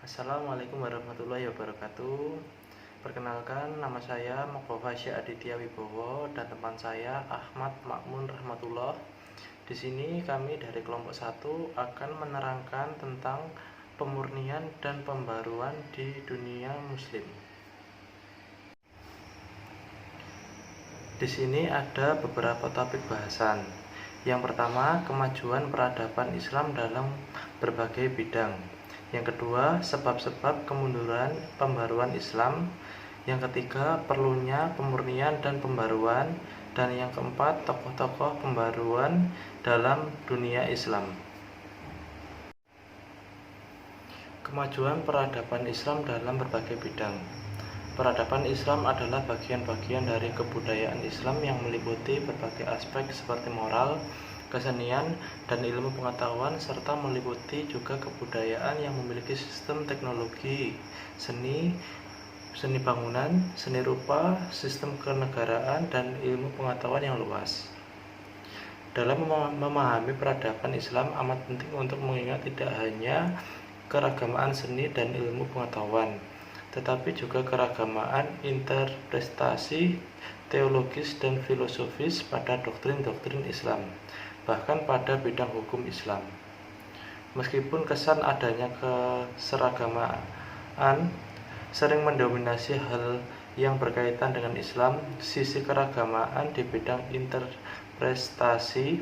Assalamualaikum warahmatullahi wabarakatuh. Perkenalkan, nama saya Mokhova Syekh Aditya Wibowo dan teman saya Ahmad Makmun Rahmatullah. Di sini kami dari kelompok 1 akan menerangkan tentang pemurnian dan pembaruan di dunia muslim. Di sini ada beberapa topik bahasan. Yang pertama, kemajuan peradaban Islam dalam berbagai bidang. Yang kedua, sebab-sebab kemunduran pembaruan Islam. Yang ketiga, perlunya pemurnian dan pembaruan. Dan yang keempat, tokoh-tokoh pembaruan dalam dunia Islam. Kemajuan peradaban Islam dalam berbagai bidang. Peradaban Islam adalah bagian-bagian dari kebudayaan Islam yang meliputi berbagai aspek seperti moral, kesenian, dan ilmu pengetahuan, serta meliputi juga kebudayaan yang memiliki sistem teknologi, seni bangunan, seni rupa, sistem kenegaraan, dan ilmu pengetahuan yang luas. Dalam memahami peradaban Islam amat penting untuk mengingat tidak hanya keragamaan seni dan ilmu pengetahuan, tetapi juga keragamaan interpretasi teologis dan filosofis pada doktrin-doktrin Islam, bahkan pada bidang hukum Islam. Meskipun kesan adanya keseragamaan sering mendominasi hal yang berkaitan dengan Islam, sisi keragamaan di bidang interpretasi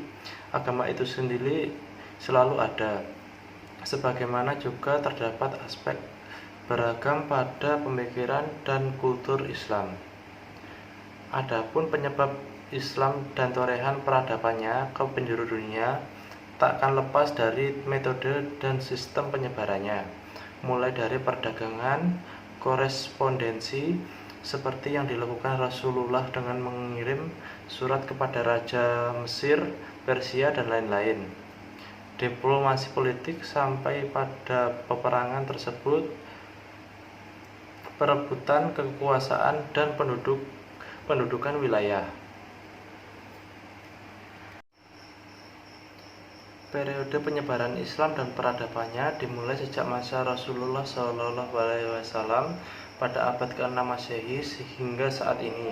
agama itu sendiri selalu ada, sebagaimana juga terdapat aspek beragam pada pemikiran dan kultur Islam. Adapun penyebab Islam dan torehan peradabannya ke penjuru dunia takkan lepas dari metode dan sistem penyebarannya, mulai dari perdagangan, korespondensi seperti yang dilakukan Rasulullah dengan mengirim surat kepada Raja Mesir, Persia, dan lain-lain. Diplomasi politik sampai pada peperangan tersebut, perebutan kekuasaan dan pendudukan wilayah. Periode penyebaran Islam dan peradabannya dimulai sejak masa Rasulullah SAW pada abad ke-6 Masehi hingga saat ini.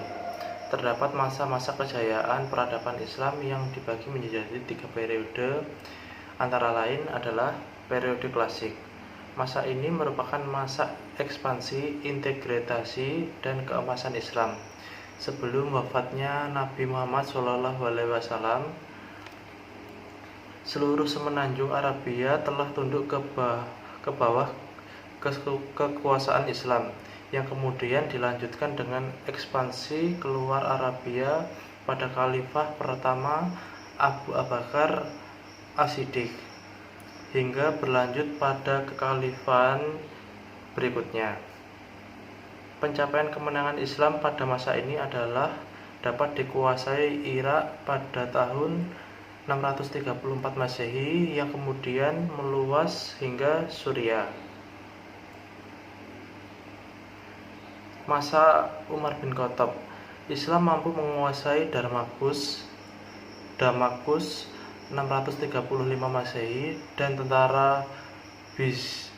Terdapat masa-masa kejayaan peradaban Islam yang dibagi menjadi 3 periode, antara lain adalah periode klasik. Masa ini merupakan masa ekspansi, integrasi, dan keemasan Islam. Sebelum wafatnya Nabi Muhammad SAW, seluruh semenanjung Arabia telah tunduk ke bawah kekuasaan Islam, yang kemudian dilanjutkan dengan ekspansi keluar Arabia pada Khalifah pertama Abu Bakar As-Siddiq, hingga berlanjut pada kekhalifahan berikutnya. Pencapaian kemenangan Islam pada masa ini adalah dapat dikuasai Irak pada tahun 634 Masehi yang kemudian meluas hingga Suriah. Masa Umar bin Khattab, Islam mampu menguasai Damaskus 635 Masehi dan tentara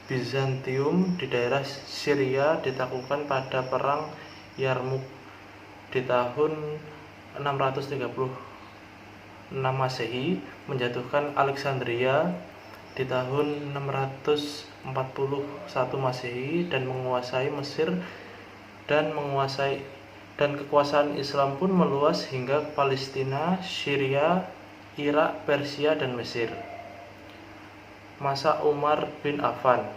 Bizantium di daerah Syria ditaklukkan pada perang Yarmuk di tahun 636 Masehi, menjatuhkan Alexandria di tahun 641 Masehi dan menguasai Mesir dan kekuasaan Islam pun meluas hingga Palestina, Syria, Irak, Persia, dan Mesir. Masa Umar bin Affan,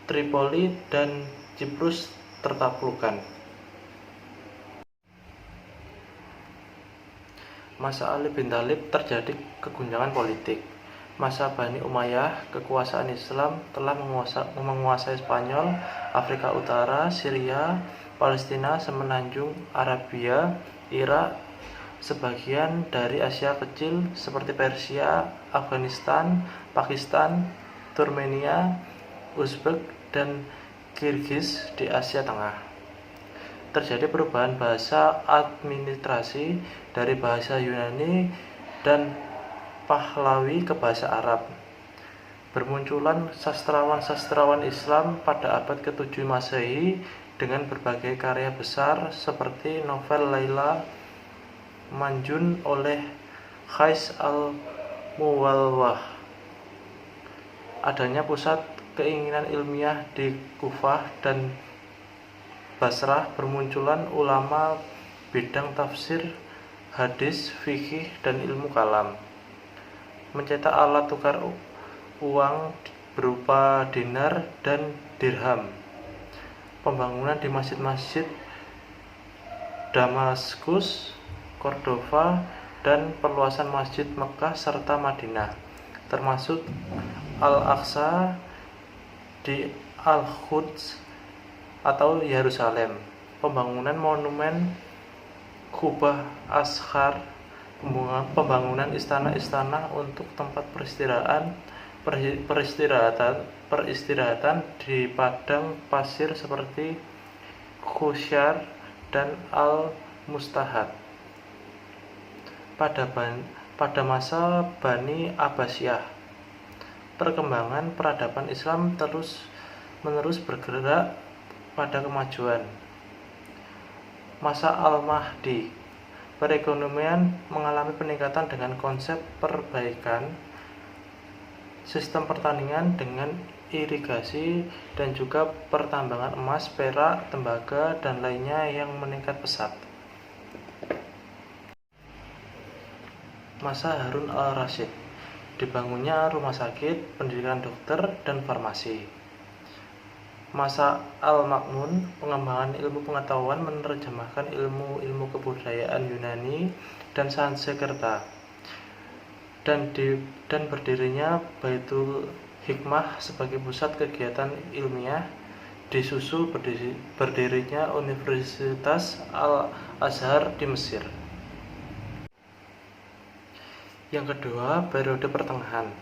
Tripoli dan Cyprus tertaklukkan. Masa Ali bin Thalib terjadi keguncangan politik. Masa Bani Umayyah, kekuasaan Islam telah menguasai Spanyol, Afrika Utara, Syria, Palestina, semenanjung Arabia, Irak, sebagian dari Asia Kecil seperti Persia, Afghanistan, Pakistan, Turkmenia, Uzbek, dan Kirgiz di Asia Tengah. Terjadi perubahan bahasa administrasi dari bahasa Yunani dan Pahlavi ke bahasa Arab. Bermunculan sastrawan-sastrawan Islam pada abad ke-7 Masehi dengan berbagai karya besar seperti novel Laila Majnun oleh Qais al-Muwallawah. Adanya pusat keinginan ilmiah di Kufah dan Basrah, bermunculan ulama bidang tafsir, hadis, fikih, dan ilmu kalam. Mencetak alat tukar uang berupa dinar dan dirham. Pembangunan di masjid-masjid Damaskus, Cordova, dan perluasan masjid Mekah serta Madinah, termasuk Al-Aqsa di Al-Quds atau Yerusalem. Pembangunan monumen Kubah Ashar, pembangunan istana-istana untuk tempat peristirahatan di padang pasir seperti Khusyar dan Al-Mustahad. Pada masa Bani Abbasiyah, perkembangan peradaban Islam terus-menerus bergerak pada kemajuan. Masa Al-Mahdi, perekonomian mengalami peningkatan dengan konsep perbaikan sistem pertanian dengan irigasi dan juga pertambangan emas, perak, tembaga, dan lainnya yang meningkat pesat. Masa Harun al-Rasyid, dibangunnya rumah sakit, pendidikan dokter, dan farmasi. Masa Al-Ma'mun, pengembangan ilmu pengetahuan menerjemahkan ilmu-ilmu kebudayaan Yunani dan Sanskerta, dan berdirinya Baitul Hikmah sebagai pusat kegiatan ilmiah, disusul berdirinya Universitas Al-Azhar di Mesir. Yang kedua, periode pertengahan.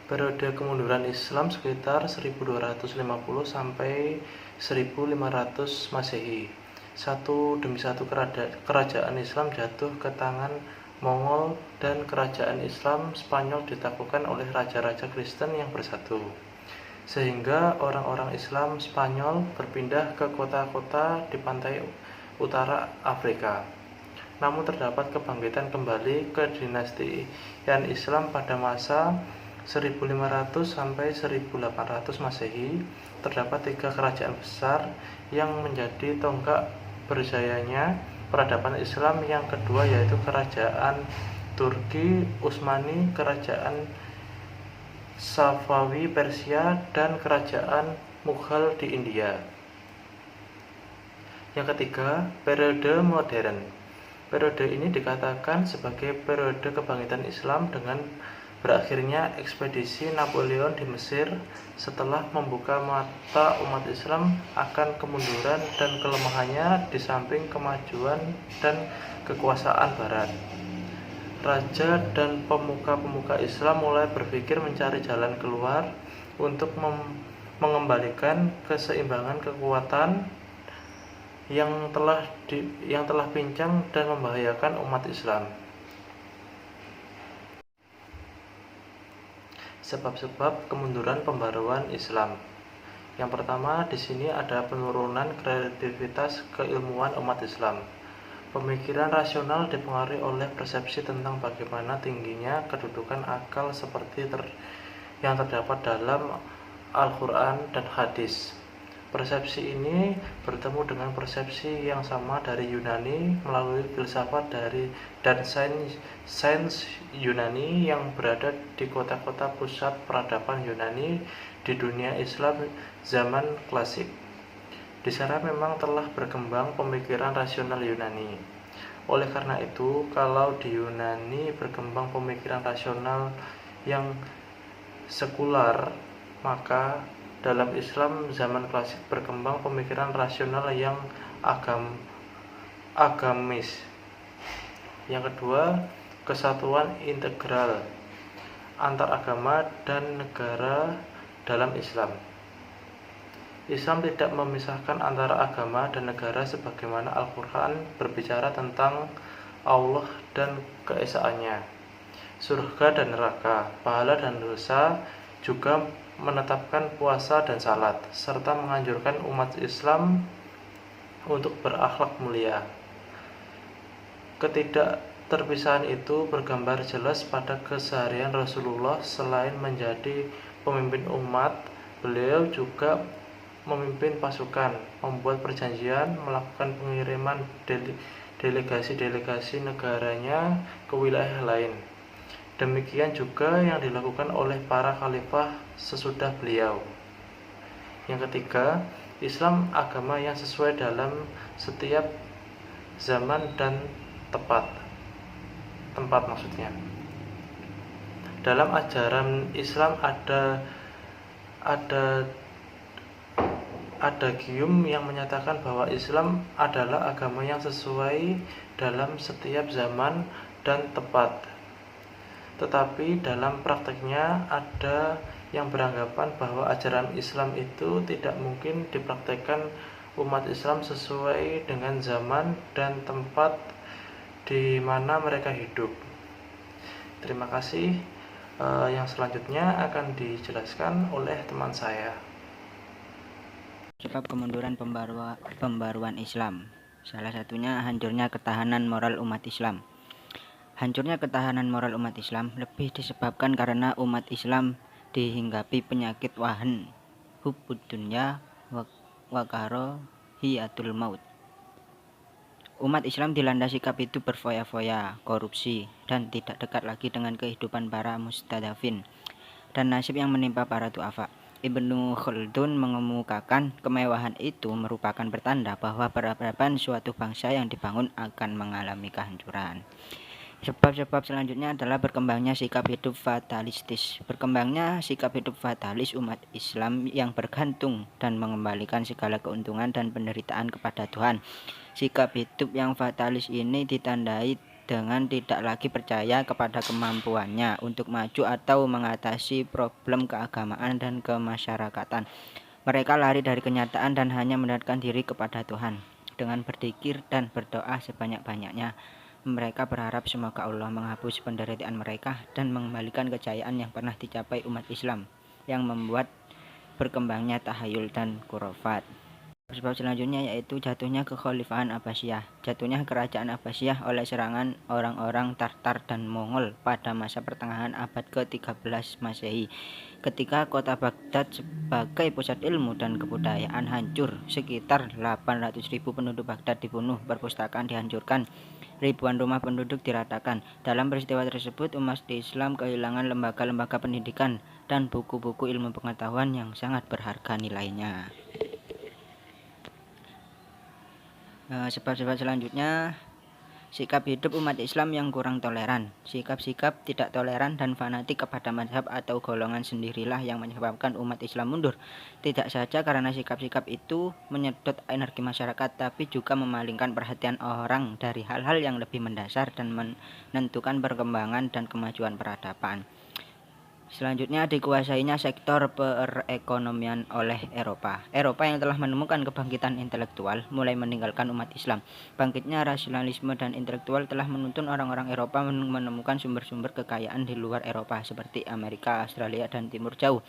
Periode kemunduran Islam sekitar 1250 sampai 1500 Masehi. Satu demi satu kerajaan Islam jatuh ke tangan Mongol dan kerajaan Islam Spanyol ditaklukkan oleh raja-raja Kristen yang bersatu. Sehingga orang-orang Islam Spanyol berpindah ke kota-kota di pantai utara Afrika. Namun terdapat kebangkitan kembali ke dinasti Islam pada masa 1500 sampai 1800 Masehi. Terdapat 3 kerajaan besar yang menjadi tonggak berjayanya peradaban Islam. Yang kedua yaitu kerajaan Turki Utsmani, kerajaan Safawi Persia, dan kerajaan Mughal di India. Yang ketiga, periode modern. Periode ini dikatakan sebagai periode kebangkitan Islam dengan berakhirnya ekspedisi Napoleon di Mesir setelah membuka mata umat Islam akan kemunduran dan kelemahannya di samping kemajuan dan kekuasaan Barat. Raja dan pemuka-pemuka Islam mulai berpikir mencari jalan keluar untuk mengembalikan keseimbangan kekuatan yang telah pincang dan membahayakan umat Islam. Sebab-sebab kemunduran pembaruan Islam. Yang pertama, di sini ada penurunan kreativitas keilmuan umat Islam. Pemikiran rasional dipengaruhi oleh persepsi tentang bagaimana tingginya kedudukan akal seperti yang terdapat dalam Al-Quran dan hadis. Persepsi ini bertemu dengan persepsi yang sama dari Yunani melalui filsafat dan sains Yunani yang berada di kota-kota pusat peradaban Yunani di dunia Islam zaman klasik. Di sana memang telah berkembang pemikiran rasional Yunani. Oleh karena itu, kalau di Yunani berkembang pemikiran rasional yang sekular, maka dalam Islam zaman klasik berkembang pemikiran rasional yang agamis. Yang kedua, kesatuan integral antar agama dan negara dalam Islam. Islam tidak memisahkan antara agama dan negara sebagaimana Al-Quran berbicara tentang Allah dan keesaannya, surga dan neraka, pahala dan dosa, juga menetapkan puasa dan salat, serta menganjurkan umat Islam untuk berakhlak mulia. Ketidakterpisahan itu bergambar jelas pada keseharian Rasulullah. Selain menjadi pemimpin umat, beliau juga memimpin pasukan, membuat perjanjian, melakukan pengiriman delegasi-delegasi negaranya ke wilayah lain. Demikian juga yang dilakukan oleh para khalifah sesudah beliau. Yang ketiga, Islam agama yang sesuai dalam setiap zaman dan tempat maksudnya. Dalam ajaran Islam ada adagium yang menyatakan bahwa Islam adalah agama yang sesuai dalam setiap zaman dan tempat. Tetapi dalam prakteknya ada yang beranggapan bahwa ajaran Islam itu tidak mungkin dipraktekkan umat Islam sesuai dengan zaman dan tempat di mana mereka hidup. Terima kasih. Yang selanjutnya akan dijelaskan oleh teman saya. Sebab kemunduran pembaruan Islam. Salah satunya hancurnya ketahanan moral umat Islam. Hancurnya ketahanan moral umat Islam lebih disebabkan karena umat Islam dihinggapi penyakit wahan, hubbud dunya wa karahiyatul maut. Umat Islam dilanda sikap hidup berfoya-foya, korupsi, dan tidak dekat lagi dengan kehidupan para mustadafin dan nasib yang menimpa para du'afa. Ibnu Khaldun mengemukakan kemewahan itu merupakan pertanda bahwa peradaban suatu bangsa yang dibangun akan mengalami kehancuran. Sebab-sebab selanjutnya adalah berkembangnya sikap hidup fatalistis. Berkembangnya sikap hidup fatalis umat Islam yang bergantung dan mengembalikan segala keuntungan dan penderitaan kepada Tuhan. Sikap hidup yang fatalis ini ditandai dengan tidak lagi percaya kepada kemampuannya untuk maju atau mengatasi problem keagamaan dan kemasyarakatan. Mereka lari dari kenyataan dan hanya mendekatkan diri kepada Tuhan. Dengan berzikir dan berdoa sebanyak-banyaknya, mereka berharap semoga Allah menghapus penderitaan mereka dan mengembalikan kejayaan yang pernah dicapai umat Islam yang membuat berkembangnya tahayul dan khurafat. Sebab selanjutnya yaitu jatuhnya kekhalifahan Abbasiyah. Jatuhnya kerajaan Abbasiyah oleh serangan orang-orang Tartar dan Mongol pada masa pertengahan abad ke-13 Masehi. Ketika kota Baghdad sebagai pusat ilmu dan kebudayaan hancur, sekitar 800.000 penduduk Baghdad dibunuh, perpustakaan dihancurkan, ribuan rumah penduduk diratakan. Dalam peristiwa tersebut, umat Islam kehilangan lembaga-lembaga pendidikan dan buku-buku ilmu pengetahuan yang sangat berharga nilainya. Sebab-sebab selanjutnya, sikap hidup umat Islam yang kurang toleran. Sikap-sikap tidak toleran dan fanatik kepada mazhab atau golongan sendirilah yang menyebabkan umat Islam mundur. Tidak saja karena sikap-sikap itu menyedot energi masyarakat, tapi juga memalingkan perhatian orang dari hal-hal yang lebih mendasar dan menentukan perkembangan dan kemajuan peradaban. Selanjutnya dikuasainya sektor perekonomian oleh Eropa. Eropa yang telah menemukan kebangkitan intelektual mulai meninggalkan umat Islam. Bangkitnya rasionalisme dan intelektual telah menuntun orang-orang Eropa menemukan sumber-sumber kekayaan di luar Eropa seperti Amerika, Australia, dan Timur Jauh.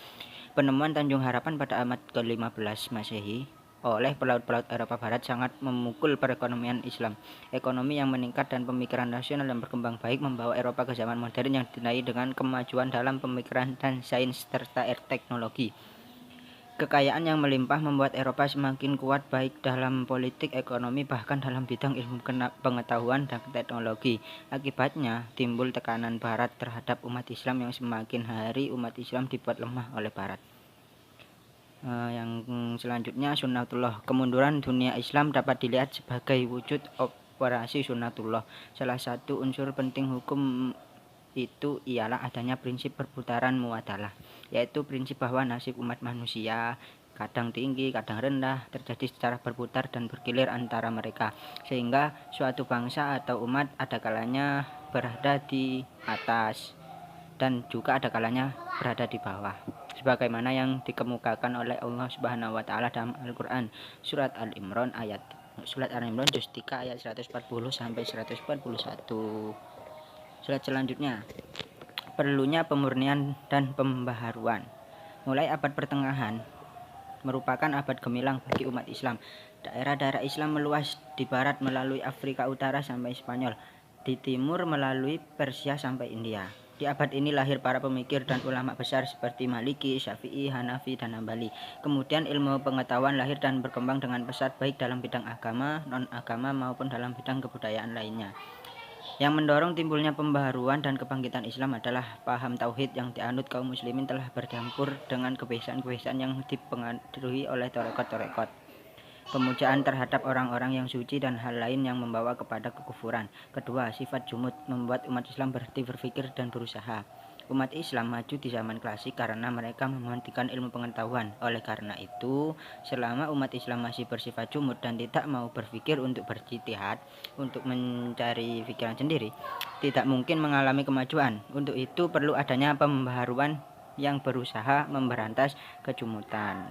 Penemuan Tanjung Harapan pada abad ke-15 Masehi oleh pelaut-pelaut Eropa Barat sangat memukul perekonomian Islam. Ekonomi yang meningkat dan pemikiran nasional yang berkembang baik membawa Eropa ke zaman modern yang dinai dengan kemajuan dalam pemikiran dan sains serta teknologi. Kekayaan yang melimpah membuat Eropa semakin kuat baik dalam politik, ekonomi, bahkan dalam bidang ilmu pengetahuan dan teknologi. Akibatnya timbul tekanan Barat terhadap umat Islam yang semakin hari umat Islam dibuat lemah oleh Barat. Yang selanjutnya sunnatullah. Kemunduran dunia Islam dapat dilihat sebagai wujud operasi sunnatullah. Salah satu unsur penting hukum itu ialah adanya prinsip perputaran muadalah, yaitu prinsip bahwa nasib umat manusia kadang tinggi, kadang rendah, terjadi secara berputar dan bergilir antara mereka, sehingga suatu bangsa atau umat ada kalanya berada di atas dan juga ada kalanya berada di bawah, sebagaimana yang dikemukakan oleh Allah Subhanahu wa taala dalam Al-Qur'an surat Al-Imran juz 3 ayat 140 sampai 141. Surat selanjutnya, perlunya pemurnian dan pembaharuan. Mulai abad pertengahan merupakan abad gemilang bagi umat Islam. Daerah-daerah Islam meluas di barat melalui Afrika Utara sampai Spanyol, di timur melalui Persia sampai India. Di abad ini lahir para pemikir dan ulama besar seperti Maliki, Syafi'i, Hanafi, dan Hambali. Kemudian ilmu pengetahuan lahir dan berkembang dengan pesat baik dalam bidang agama, non-agama maupun dalam bidang kebudayaan lainnya. Yang mendorong timbulnya pembaharuan dan kebangkitan Islam adalah paham tauhid yang dianut kaum muslimin telah bercampur dengan kebiasaan-kebiasaan yang dipengaruhi oleh torekot-torekot, pemujaan terhadap orang-orang yang suci dan hal lain yang membawa kepada kekufuran. Kedua, sifat jumud membuat umat Islam berhenti berpikir dan berusaha. Umat Islam maju di zaman klasik karena mereka mementingkan ilmu pengetahuan. Oleh karena itu, selama umat Islam masih bersifat jumud dan tidak mau berpikir untuk berijtihad, untuk mencari pikiran sendiri, tidak mungkin mengalami kemajuan. Untuk itu perlu adanya pembaharuan yang berusaha memberantas kejumudan.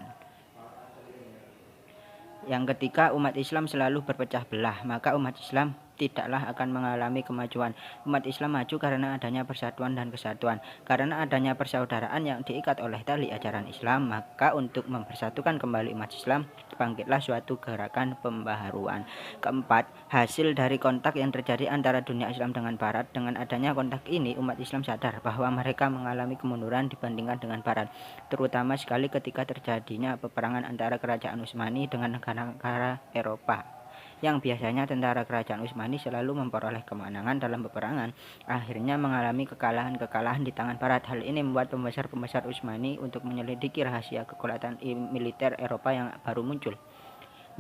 Yang ketiga, umat Islam selalu berpecah belah, maka umat Islam tidaklah akan mengalami kemajuan. Umat Islam maju karena adanya persatuan dan kesatuan. Karena adanya persaudaraan yang diikat oleh tali ajaran Islam, maka untuk mempersatukan kembali umat Islam, bangkitlah suatu gerakan pembaharuan. Keempat, hasil dari kontak yang terjadi antara dunia Islam dengan Barat. Dengan adanya kontak ini, umat Islam sadar bahwa mereka mengalami kemunduran dibandingkan dengan Barat, terutama sekali ketika terjadinya peperangan antara kerajaan Utsmani dengan negara-negara Eropa, yang biasanya tentara kerajaan Utsmani selalu memperoleh kemenangan dalam peperangan, akhirnya mengalami kekalahan-kekalahan di tangan Barat. Hal ini membuat pembesar-pembesar Utsmani untuk menyelidiki rahasia kekuatan militer Eropa yang baru muncul.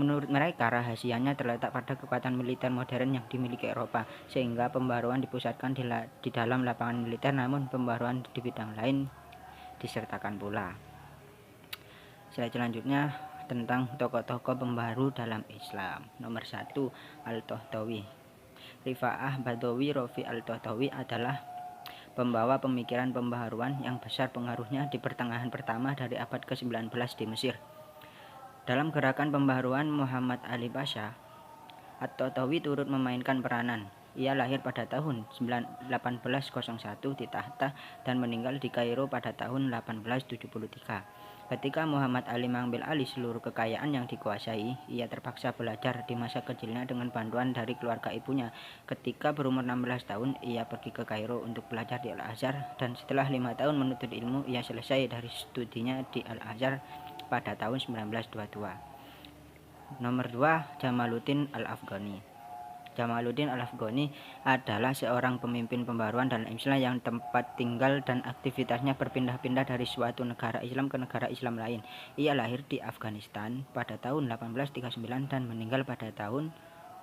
Menurut mereka, rahasianya terletak pada kekuatan militer modern yang dimiliki Eropa, sehingga pembaruan dipusatkan di dalam lapangan militer, namun pembaruan di bidang lain disertakan pula. Slide selanjutnya tentang tokoh-tokoh pembaru dalam Islam. Nomor 1, Al-Tohtawi. Rifa'ah Badawi Rofi Al-Tohtawi adalah pembawa pemikiran pembaharuan yang besar pengaruhnya di pertengahan pertama dari abad ke-19 di Mesir. Dalam gerakan pembaharuan Muhammad Ali Pasha, At-Tohtawi turut memainkan peranan. Ia lahir pada tahun 1801 di Tahta dan meninggal di Kairo pada tahun 1873. Ketika Muhammad Ali mengambil alih seluruh kekayaan yang dikuasai, ia terpaksa belajar di masa kecilnya dengan bantuan dari keluarga ibunya. Ketika berumur 16 tahun, ia pergi ke Kairo untuk belajar di Al-Azhar, dan setelah 5 tahun menuntut ilmu, ia selesai dari studinya di Al-Azhar pada tahun 1922. Nomor 2, Jamaluddin Al-Afghani. Jamaluddin Al-Afghani adalah seorang pemimpin pembaruan dalam Islam yang tempat tinggal dan aktivitasnya berpindah-pindah dari suatu negara Islam ke negara Islam lain. Ia lahir di Afghanistan pada tahun 1839 dan meninggal pada tahun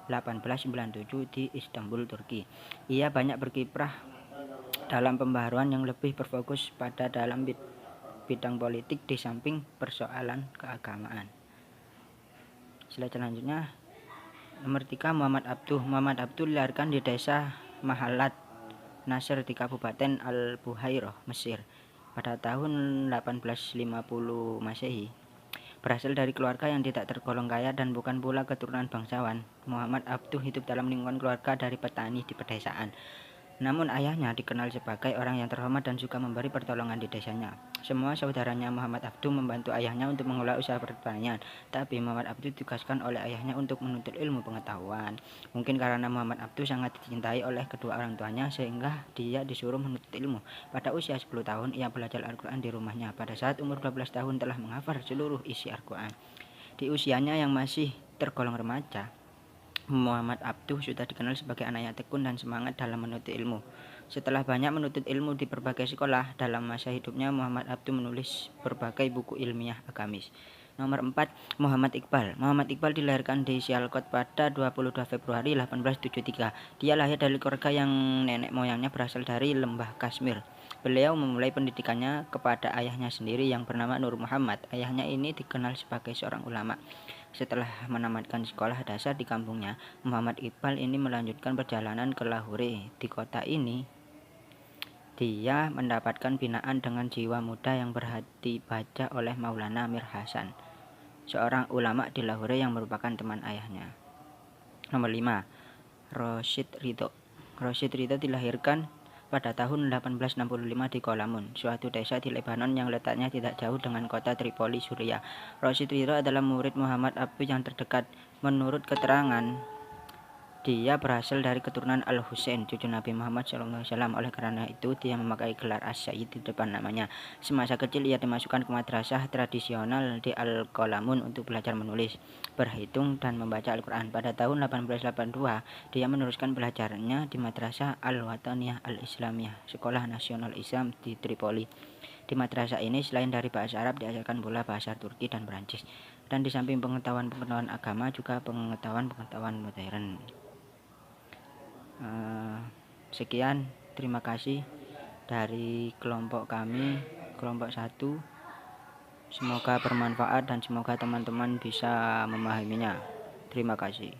1897 di Istanbul, Turki. Ia banyak berkiprah dalam pembaharuan yang lebih berfokus pada dalam bidang politik di samping persoalan keagamaan. Slide selanjutnya. Nomor 3, Muhammad Abduh. Muhammad Abduh dilahirkan di desa Mahalat Nasr di Kabupaten Al-Buhairah, Mesir pada tahun 1850 Masehi. Berasal dari keluarga yang tidak tergolong kaya dan bukan pula keturunan bangsawan, Muhammad Abduh hidup dalam lingkungan keluarga dari petani di pedesaan. Namun ayahnya dikenal sebagai orang yang terhormat dan suka memberi pertolongan di desanya. Semua saudaranya Muhammad Abduh membantu ayahnya untuk mengelola usaha pertanian, tapi Muhammad Abduh ditugaskan oleh ayahnya untuk menuntut ilmu pengetahuan. Mungkin karena Muhammad Abduh sangat dicintai oleh kedua orang tuanya, sehingga dia disuruh menuntut ilmu. Pada usia 10 tahun, ia belajar Al-Quran di rumahnya. Pada saat umur 12 tahun telah menghafal seluruh isi Al-Quran. Di usianya yang masih tergolong remaja, Muhammad Abduh sudah dikenal sebagai anak yang tekun dan semangat dalam menuntut ilmu. Setelah banyak menuntut ilmu di berbagai sekolah, dalam masa hidupnya Muhammad Abduh menulis berbagai buku ilmiah agamis. Nomor 4, Muhammad Iqbal. Muhammad Iqbal dilahirkan di Sialkot pada 22 Februari 1873. Dia lahir dari keluarga yang nenek moyangnya berasal dari lembah Kashmir. Beliau memulai pendidikannya kepada ayahnya sendiri yang bernama Nur Muhammad. Ayahnya ini dikenal sebagai seorang ulama. Setelah menamatkan sekolah dasar di kampungnya, Muhammad Iqbal ini melanjutkan perjalanan ke Lahore. Di kota ini, dia mendapatkan binaan dengan jiwa muda yang berhati baja oleh Maulana Mir Hasan, seorang ulama di Lahore yang merupakan teman ayahnya. Nomor 5, Rosyid Ridho. Rosyid Ridho dilahirkan pada tahun 1865 di Kolamun, suatu desa di Lebanon yang letaknya tidak jauh dengan kota Tripoli, Suriah. Rashid Wiro adalah murid Muhammad Abduh yang terdekat. Menurut keterangan, dia berasal dari keturunan Al-Husain, cucu Nabi Muhammad SAW. Oleh karena itu, dia memakai gelar As-Sayyid di depan namanya. Semasa kecil, ia dimasukkan ke madrasah tradisional di Al-Qalamun untuk belajar menulis, berhitung, dan membaca Al-Quran. Pada tahun 1882, dia meneruskan belajarnya di Madrasah Al-Wataniyah Al-Islamiyah, Sekolah Nasional Islam di Tripoli. Di madrasah ini, selain dari bahasa Arab, diajarkan pula bahasa Turki dan Perancis. Dan di samping pengetahuan-pengetahuan agama, juga pengetahuan-pengetahuan modern. Sekian, terima kasih dari kelompok kami, kelompok 1. Semoga bermanfaat dan semoga teman-teman bisa memahaminya. Terima kasih.